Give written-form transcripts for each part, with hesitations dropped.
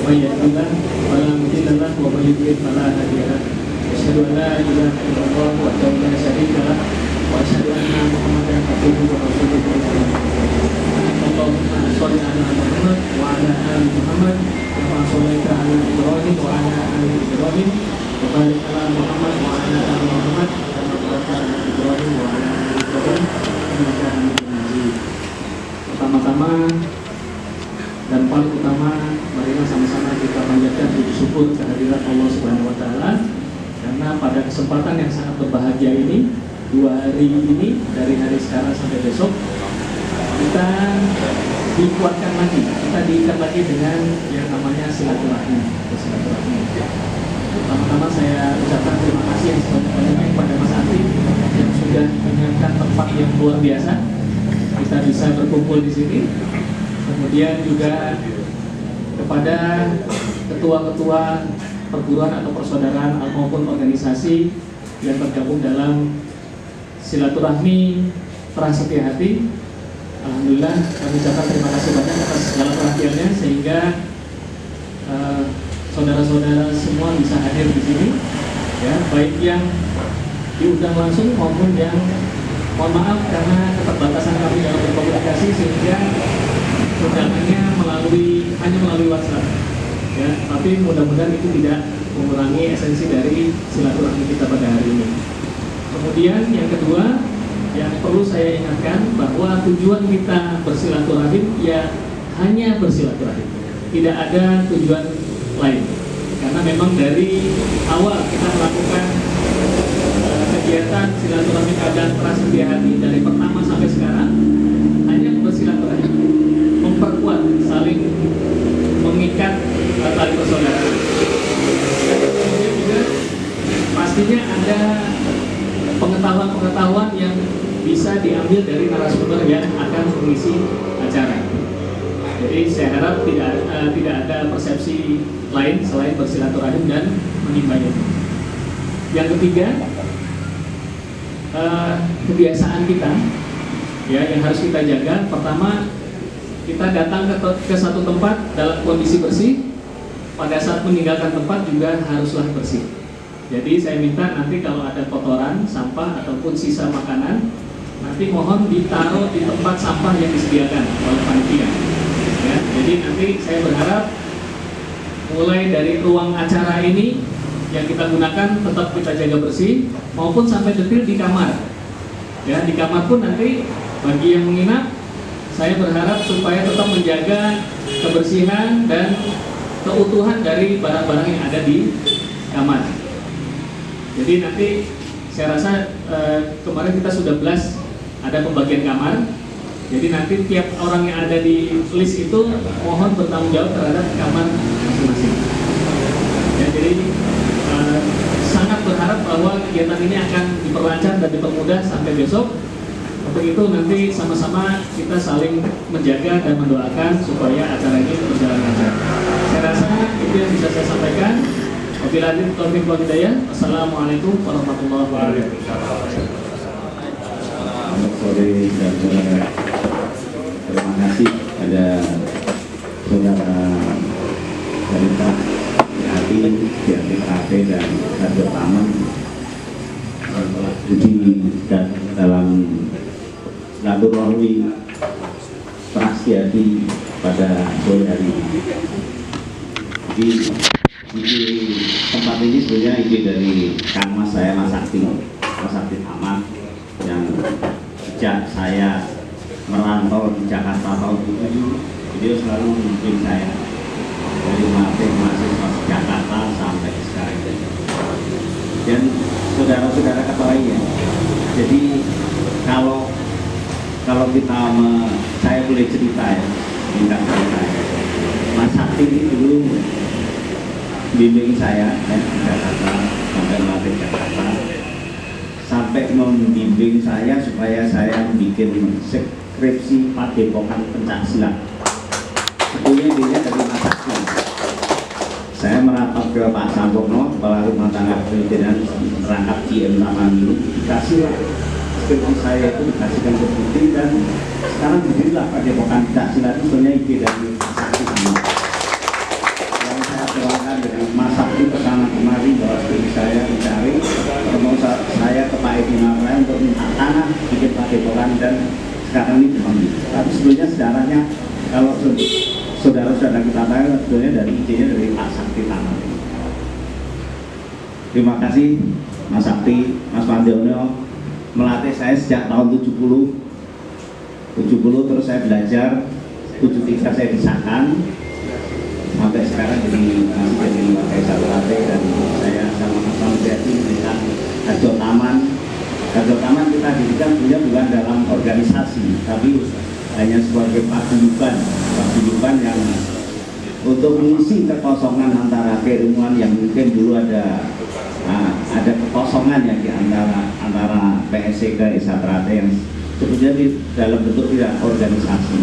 may yahdihillah fala mudilla lahu wa may yudlil fala hadiya lahu. Asyhadu an la ilaha illallah wahdahu la syarika lahu wa asyhadu anna Muhammadan abduhu wa rasuluhu. Allahumma shalli ala Muhammad wa ala ali Muhammad kama shallaita ala Ibrahim wa ala ali Ibrahim wa barik ala Muhammad wa ala ali Muhammad kama barakta ala Ibrahim wa ala ali Ibrahim innaka Hamidum Majid. Pertama-tama dan paling utama, marilah sama-sama kita panjatkan puji syukur kehadirat Allah Subhanahu wa taala, karena pada kesempatan yang sangat berbahagia ini, 2 hari ini dari hari sekarang sampai besok, kita dikuatkan lagi, kita diikat lagi dengan yang namanya silaturahmi. Pertama-tama saya ucapkan terima kasih yang sebanyak-banyaknya kepada Mas Ati yang sudah menyiapkan tempat yang luar biasa kita bisa berkumpul di sini. Kemudian juga kepada ketua-ketua perguruan atau persaudaraan maupun organisasi yang tergabung dalam silaturahmi Prasetya Hati. Alhamdulillah kami ucapkan terima kasih banyak atas segala perhatiannya sehingga saudara-saudara semua bisa hadir di sini, ya, baik yang diundang langsung maupun yang mohon maaf karena keterbatasan kami dalam berkomunikasi sehingga undangannya hanya melalui WhatsApp, ya, tapi mudah-mudahan itu tidak mengurangi esensi dari silaturahmi kita pada hari ini. Kemudian yang kedua yang perlu saya ingatkan bahwa tujuan kita bersilaturahim ya hanya bersilaturahim, tidak ada tujuan lain, karena memang dari awal kita melakukan kegiatan silaturahmi keadaan Prasetya Hati dari pertama sampai sekarang hanya bersilaturahim, memperkuat, saling mengikat tali persaudaraan. Kemudian juga pastinya ada pengetahuan-pengetahuan yang bisa diambil dari narasumber yang akan mengisi acara. Jadi saya harap tidak ada persepsi lain selain bersilaturahim dan menimba ilmu. Yang ketiga, kebiasaan kita, ya, yang harus kita jaga. Pertama, kita datang ke satu tempat dalam kondisi bersih. Pada saat meninggalkan tempat juga haruslah bersih. Jadi saya minta nanti kalau ada kotoran, sampah ataupun sisa makanan, nanti mohon ditaruh di tempat sampah yang disediakan oleh panitia. Ya, jadi nanti saya berharap mulai dari ruang acara ini yang kita gunakan tetap kita jaga bersih, maupun sampai detil di kamar. Ya, di kamar pun nanti bagi yang menginap, saya berharap supaya tetap menjaga kebersihan dan keutuhan dari barang-barang yang ada di kamar. Jadi nanti saya rasa kemarin kita sudah belas ada pembagian kamar. Jadi nanti tiap orang yang ada di list itu mohon bertanggung jawab terhadap kamar masing-masing. Ya, jadi sangat berharap bahwa kegiatan ini akan diperlancar dan dipermudah sampai besok. Untuk itu nanti sama-sama kita saling menjaga dan mendoakan supaya acara ini berjalan lancar. Saya rasa itu yang bisa saya sampaikan. Wabillahi taufiq wal hidayah. Assalamualaikum warahmatullahi wabarakatuh. Selamat sore dan terima kasih pada saudara Balita Hati, Hati Cafe dan Satu Taman yang telah studi dan dalam silaturahmi Prasetya Hati pada sore hari ini. Jadi tempat ini sebenarnya ide dari Kang Mas saya, Mas Sakti Ahmad, yang sejak saya merantau di Jakarta tahun 2007, beliau selalu memimpin saya dari mahasiswa Jakarta sampai sekarang. Dan saudara-saudara ketahui ya, jadi kalau kita saya boleh cerita ya, minta cerita ya. Mas Sakti ini dulu bimbing saya di Jakarta sampai melatih Jakarta, sampai membimbing saya supaya saya bikin skripsi Padepokan Pencaksilat. Sebetulnya dia dari Mas Sakti. Saya merapat ke Pak Sampurno, Kepala Rumah Tangga Kementerian merangkap GM Taman dulu, dikasihlah skripsi saya itu, dikasihkan ke Putri, dan sekarang berdirilah Padepokan Pencaksilat. Itu sebenarnya ide dari Mas Sakti. Yang permintaan dari Mas Sakti kesana kemari bahwa studi saya dicari, ketemu saya ke Pak Edi Marlaya untuk minta tanah bikin padepokan dan sekarang ini dipanggil. Tapi sebelumnya sejarahnya kalau saudara-saudara kita tahu sebenarnya dari idenya dari Pak Sakti tanah. Terima kasih Mas Sakti, Mas Pandiono melatih saya sejak tahun 70 terus saya belajar, 73 saya disahkan sampai sekarang jadi Kaisar Pelate dan saya sama Mas Pandiono memberikan Harjo Taman. Harjo Taman kita dirikan punya bukan dalam organisasi tapi hanya sebagai paguyuban yang untuk mengisi kekosongan antara keilmuan yang mungkin dulu ada kekosongan ya di antara PSC ke Isatrate yang sebetulnya di dalam bentuk tidak organisasi.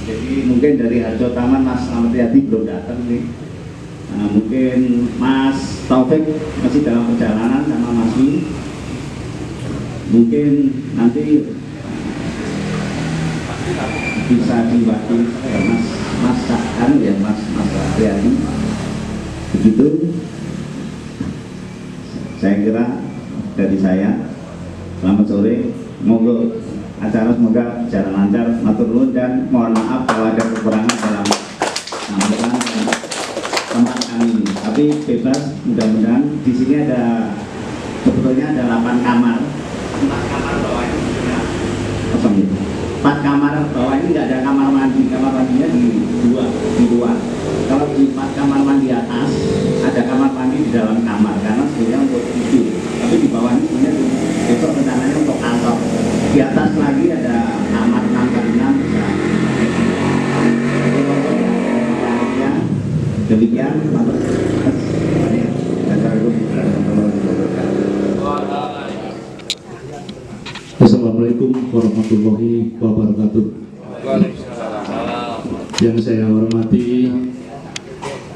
Jadi mungkin dari Harjo Taman Mas Slamet Riyadi belum datang nih. Mungkin Mas Taufik masih dalam perjalanan sama Mas Wi. Mungkin nanti bisa diwakili Mas Sakan ya Mas Riyadi. Begitu. Saya kira dari saya, selamat sore, semoga acara semoga jalan lancar, matur nuwun dan mohon maaf kalau ada kekurangan dalam sambutan tempat kami ini. Tapi bebas, mudah-mudahan di sini ada sebetulnya ada 8 kamar, 4 kamar bawah ini sudah kosong itu. 4 kamar bawah ini nggak ada kamar mandinya di luar. Kalau di 4 kamar mandi atas ada kamar mandi di dalam kamar karena sebenarnya untuk tidur. Tapi di bawah ini sebenarnya besok rencananya untuk kantor. Di atas lagi ada kamar 6x6 bisa. Demikian. Assalamualaikum warahmatullahi wabarakatuh. Yang saya hormati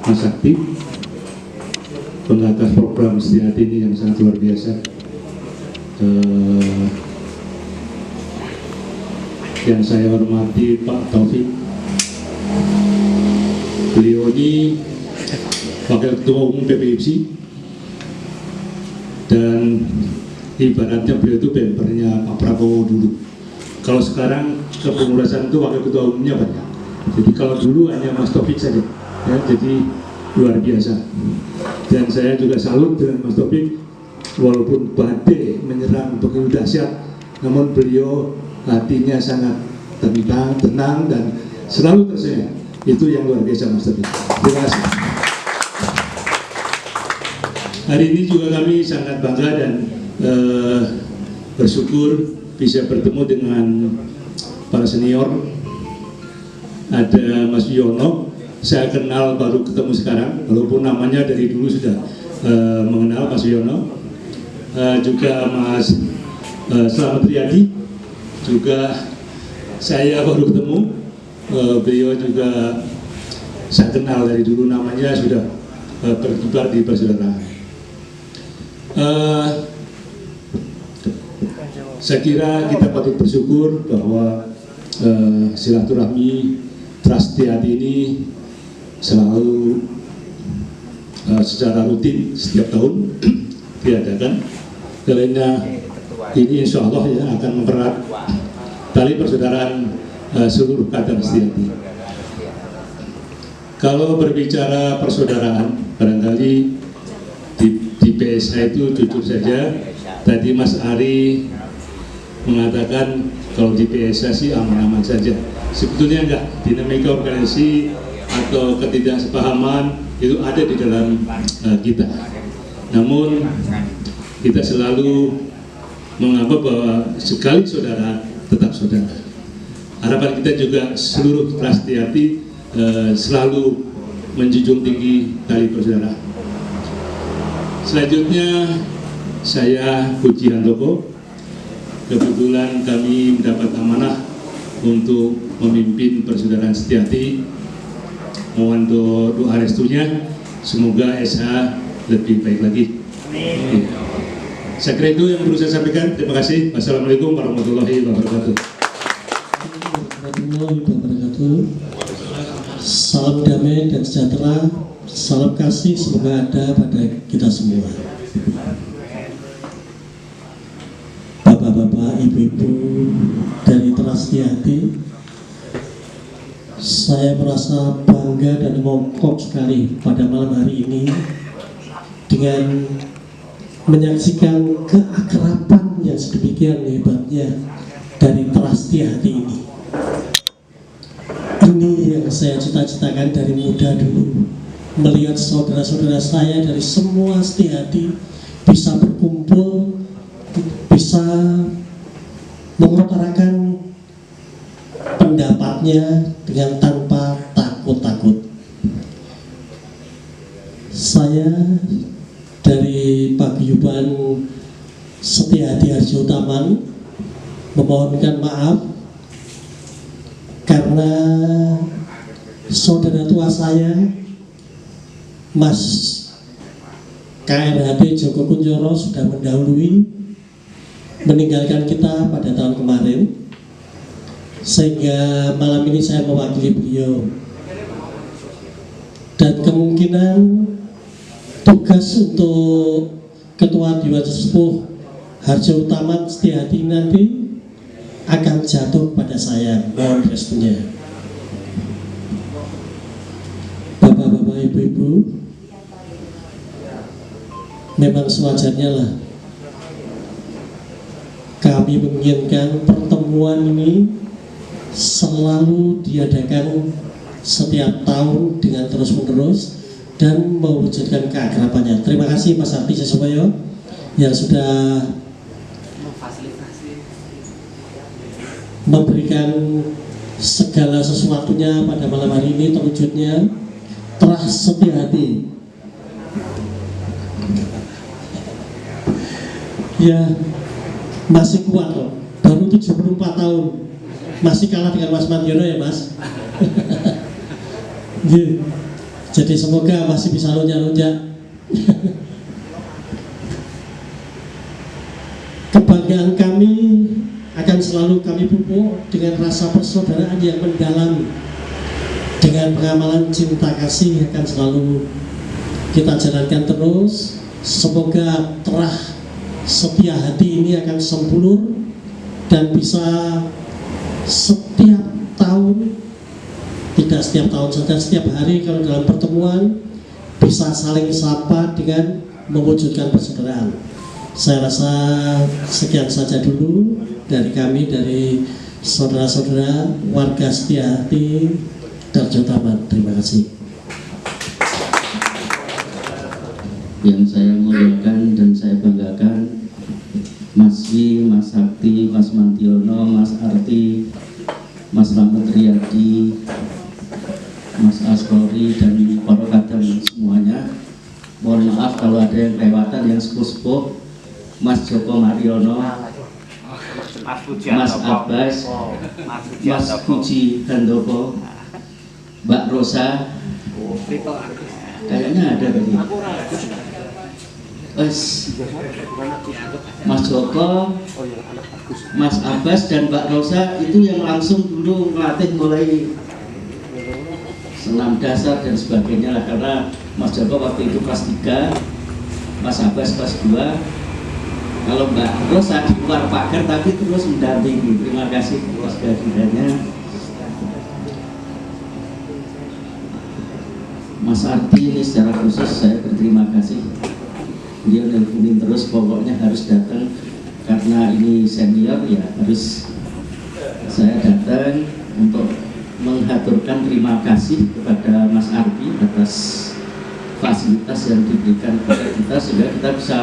Mas Sakti, penggagas program Setia Hati ini yang sangat luar biasa. Yang saya hormati Pak Taufik, beliau ini Wakil Ketua Umum PPIPSI dan ibaratnya beliau itu bempernya Pak Prabowo dulu. Kalau sekarang kepengurusan itu Wakil Ketua Umumnya banyak. Jadi kalau dulu hanya Mas Taufik saja, ya, jadi luar biasa. Dan saya juga salut dengan Mas Taufik, walaupun badai menyerang begitu dahsyat, namun beliau hatinya sangat tenang dan selalu tersenyum. Itu yang luar biasa Mas Taufik. Terima kasih. Hari ini juga kami sangat bangga dan bersyukur bisa bertemu dengan para senior. Ada Mas Yono, saya kenal baru ketemu sekarang, walaupun namanya dari dulu sudah mengenal Mas Yono. Juga Mas Slamet Riyadi, juga saya baru ketemu, beliau juga saya kenal dari dulu, namanya sudah berkibar di persaudaraan. Saya kira kita patut bersyukur bahwa silaturahmi Trust Setia Hati ini selalu secara rutin setiap tahun diadakan. Karena ini insya Allah ya akan mempererat tali persaudaraan seluruh kader Setia Hati. Kalau berbicara persaudaraan, barangkali di PSA itu jujur saja, tadi Mas Ari mengatakan kalau di PSA sih aman-aman saja. Sebetulnya enggak, dinamika organisasi atau ketidaksepahaman itu ada di dalam kita. Namun kita selalu menganggap bahwa sekali saudara tetap saudara. Harapan kita juga seluruh Trust Setia Hati selalu menjunjung tinggi tali persaudaraan. Selanjutnya saya Puji Handoko. Kebetulan kami mendapat amanah untuk memimpin persaudaraan Setia Hati. Mohon doa restunya, semoga SH lebih baik lagi. Amin. Saya kira itu yang perlu saya sampaikan. Terima kasih. Wassalamualaikum warahmatullahi wabarakatuh. Salam damai dan sejahtera, salam kasih semoga ada pada kita semua. Bapak-bapak, ibu-ibu dari Trastiati, saya merasa bangga dan ngongkok sekali pada malam hari ini dengan menyaksikan keakraban yang sedemikian hebatnya dari Trastiati ini. Ini yang saya cita-citakan dari muda dulu, melihat saudara-saudara saya dari semua Setiati bisa berkumpul, bisa mengutarakan pendapatnya dengan tanpa takut-takut. Saya dari Paguyuban Setiati Harjo Taman memohonkan maaf karena saudara tua saya Mas KRHD Joko Kunchoro sudah mendahului meninggalkan kita pada tahun kemarin, sehingga malam ini saya mewakili beliau, dan kemungkinan tugas untuk Ketua Dewan Sesepuh Harjo Taman Setiati nanti akan jatuh pada saya, mohon restunya. Bapak-bapak, ibu-ibu, memang sewajarnya lah kami menginginkan pertemuan ini selalu diadakan setiap tahun dengan terus-menerus dan mewujudkan keakrabannya. Terima kasih Mas Arti Sesubayo yang sudah memberikan segala sesuatunya pada malam hari ini, terwujudnya Trastiati. Ya, masih kuat loh, baru 74 tahun, masih kalah dengan Mas Mardiono ya Mas. Jadi semoga masih bisa lonjak-lonjak. Kebanggaan kami akan selalu kami pupuk dengan rasa persaudaraan yang mendalam, dengan pengamalan cinta kasih akan selalu kita jalankan terus. Semoga terah setia hati ini akan sempurna dan bisa setiap tahun, tidak setiap tahun saja, setiap hari kalau dalam pertemuan bisa saling sapa dengan mewujudkan persaudaraan. Saya rasa sekian saja dulu dari kami, dari saudara-saudara warga Setiati Harjo Taman. Terima kasih. Yang saya muliakan dan saya banggakan, Mas Wi, Mas Sakti, Mas Mardiono, Mas Arti, Mas Rahmat Riyadi, Mas Astori, dan para kadang semuanya. Mohon maaf kalau ada yang kelewatan, yang sepuh-sepuh, Mas Joko Mariono, Mas Abbas, Mas Puji Handoko, Mbak Rosa, kayaknya ada tadi. Mas Joko, Mas Abbas, dan Mbak Rosa itu yang langsung dulu melatih mulai senam dasar dan sebagainya lah, karena Mas Joko waktu itu kelas 3, Mas Abbas kelas 2. Kalau Mbak Rosa di luar pagar tapi terus mendampingi. Terima kasih atas kehadirannya. Mas Arti ini secara khusus saya berterima kasih. Dia nelponin terus, pokoknya harus datang karena ini senior ya, harus saya datang untuk menghaturkan terima kasih kepada Mas Arti atas fasilitas yang diberikan kepada kita sehingga kita bisa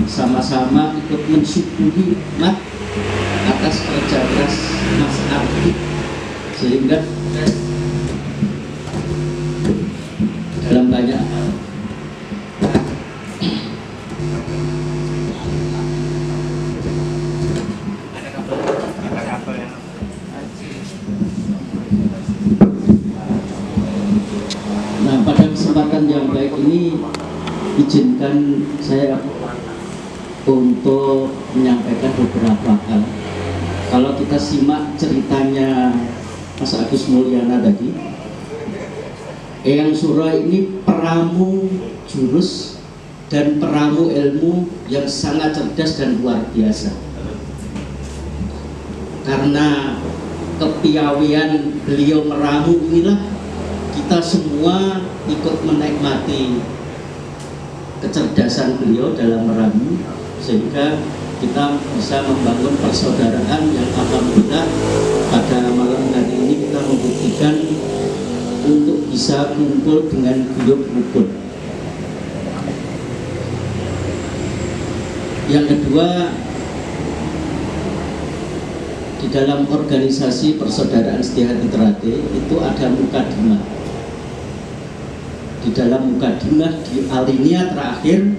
sama-sama ikut mensyukuri nikmat atas kerja keras Mas Arti, sehingga dalam banyak pada kesempatan yang baik ini izinkan saya untuk menyampaikan beberapa hal. Kalau kita simak ceritanya Mas Agus Mulyana tadi, Eyang Suro ini peramu jurus dan peramu ilmu yang sangat cerdas dan luar biasa. Karena kepiawaian beliau meramu inilah kita semua ikut menikmati kecerdasan beliau dalam meramu, sehingga kita bisa membangun persaudaraan yang alhamdulillah pada malam hari ini kita membuktikan untuk bisa kumpul dengan guyub rukun. Yang kedua, di dalam organisasi Persaudaraan Setiahati Ternate itu ada mukadimah. Di dalam mukadimah di alinea terakhir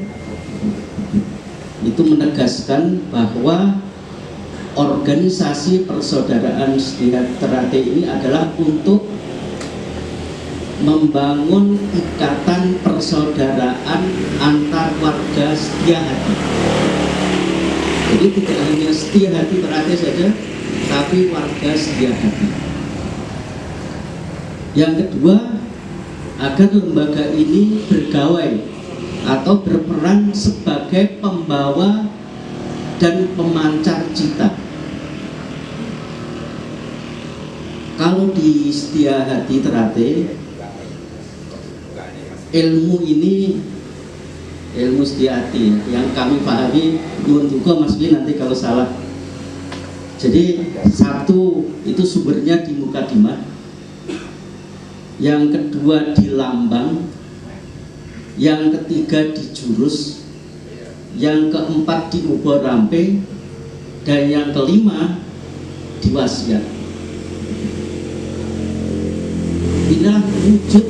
itu menegaskan bahwa organisasi Persaudaraan Setiahati Ternate ini adalah untuk membangun ikatan persaudaraan antar warga setia hati. Jadi tidak hanya setia hati Ternate saja, tapi warga setia hati. Yang kedua, agar lembaga ini bergawai atau berperan sebagai pembawa dan pemancar cita. Kalau di Setia Hati Ternate, ilmu ini ilmu setia hati yang kami pahami, nuwun juga Mas Bi nanti kalau salah. Jadi satu itu sumbernya di mukadimah, yang kedua di lambang, yang ketiga di jurus, yang keempat di ubah rampe, dan yang kelima di wasiat. Inilah wujud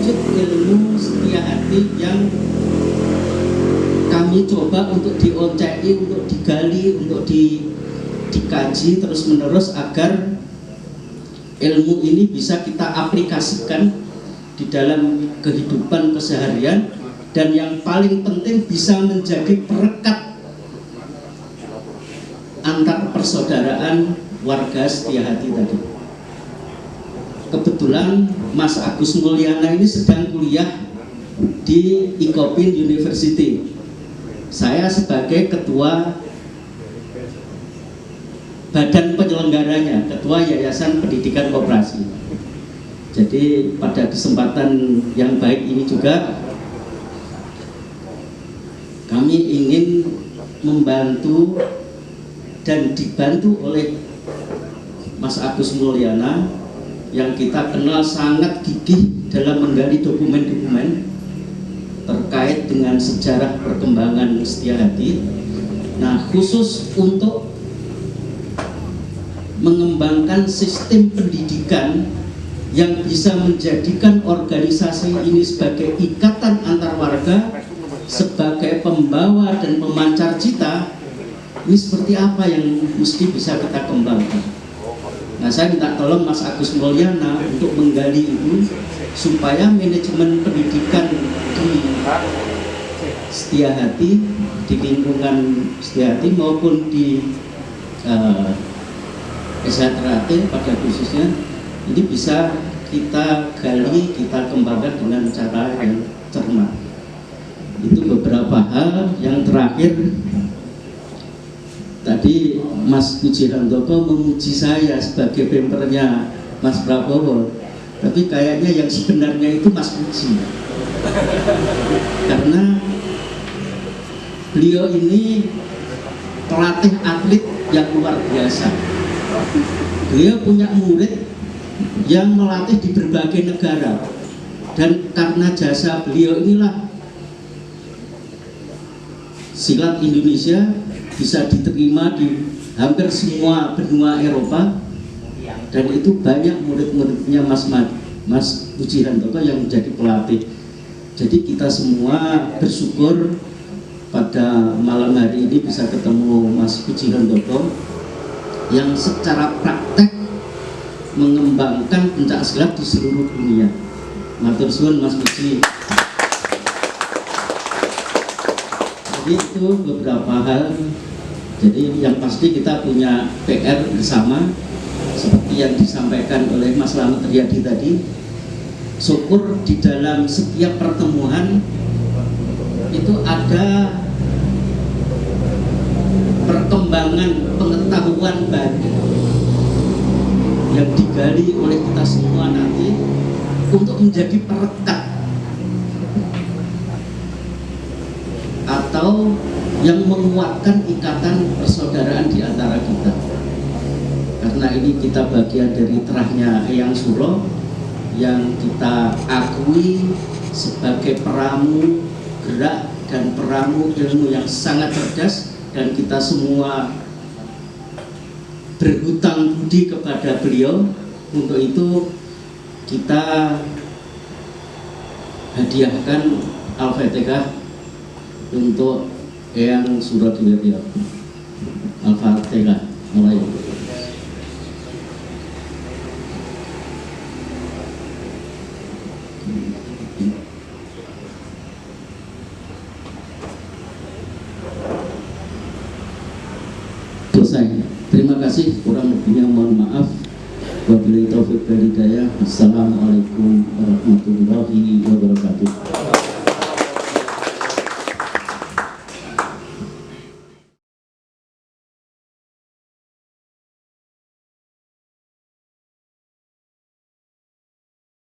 ilmu setia hati yang kami coba untuk dionceki, untuk digali, untuk dikaji terus menerus agar ilmu ini bisa kita aplikasikan di dalam kehidupan keseharian, dan yang paling penting bisa menjadi perekat antar persaudaraan warga setia hati tadi. Kebetulan Mas Agus Mulyana ini sedang kuliah di Icopin University. Saya sebagai ketua badan penyelenggaranya, ketua Yayasan Pendidikan Koperasi. Jadi pada kesempatan yang baik ini juga kami ingin membantu dan dibantu oleh Mas Agus Mulyana yang kita kenal sangat gigih dalam menggali dokumen-dokumen terkait dengan sejarah perkembangan setia hati. Nah, khusus untuk mengembangkan sistem pendidikan yang bisa menjadikan organisasi ini sebagai ikatan antar warga, sebagai pembawa dan pemancar cita, ini seperti apa yang mesti bisa kita kembangkan. Nah, saya minta tolong Mas Agus Mulyana untuk menggali itu supaya manajemen pendidikan di Setia Hati, di lingkungan Setia Hati maupun di Ternate pada khususnya ini bisa kita gali, kita kembangkan dengan cara yang cermat. Itu beberapa hal. Yang terakhir, tadi Mas Puji Handoko memuji saya sebagai pempernya Mas Prabowo, tapi kayaknya yang sebenarnya itu Mas Puji, karena beliau ini pelatih atlet yang luar biasa. Beliau punya murid yang melatih di berbagai negara, dan karena jasa beliau inilah silat Indonesia bisa diterima di hampir semua benua Eropa, dan itu banyak murid-muridnya Mas Puji Handoko yang menjadi pelatih. Jadi kita semua bersyukur pada malam hari ini bisa ketemu Mas Puji Handoko yang secara praktek mengembangkan pencak silat di seluruh dunia. Matur suwun Mas Puji. Jadi itu beberapa hal. Jadi yang pasti kita punya PR bersama seperti yang disampaikan oleh Mas Slamet Riyadi tadi. syukur di dalam setiap pertemuan itu ada perkembangan pengetahuan baru yang digali oleh kita semua nanti untuk menjadi perekat atau yang menguatkan ikatan persaudaraan di antara kita. Karena ini kita bagian dari terahnya Eyang Suro yang kita akui sebagai peramu gerak dan peramu ilmu yang sangat cerdas, dan kita semua berhutang budi kepada beliau. Untuk itu kita hadiahkan Al-Fatihah untuk Eyang Suro Dwiatyo. Al-Fatihah. Mulai. Selesai. Terima kasih, kurang lebihnya mohon maaf. Wabillahi taufiq wal hidayah. Assalamualaikum warahmatullahi wabarakatuh.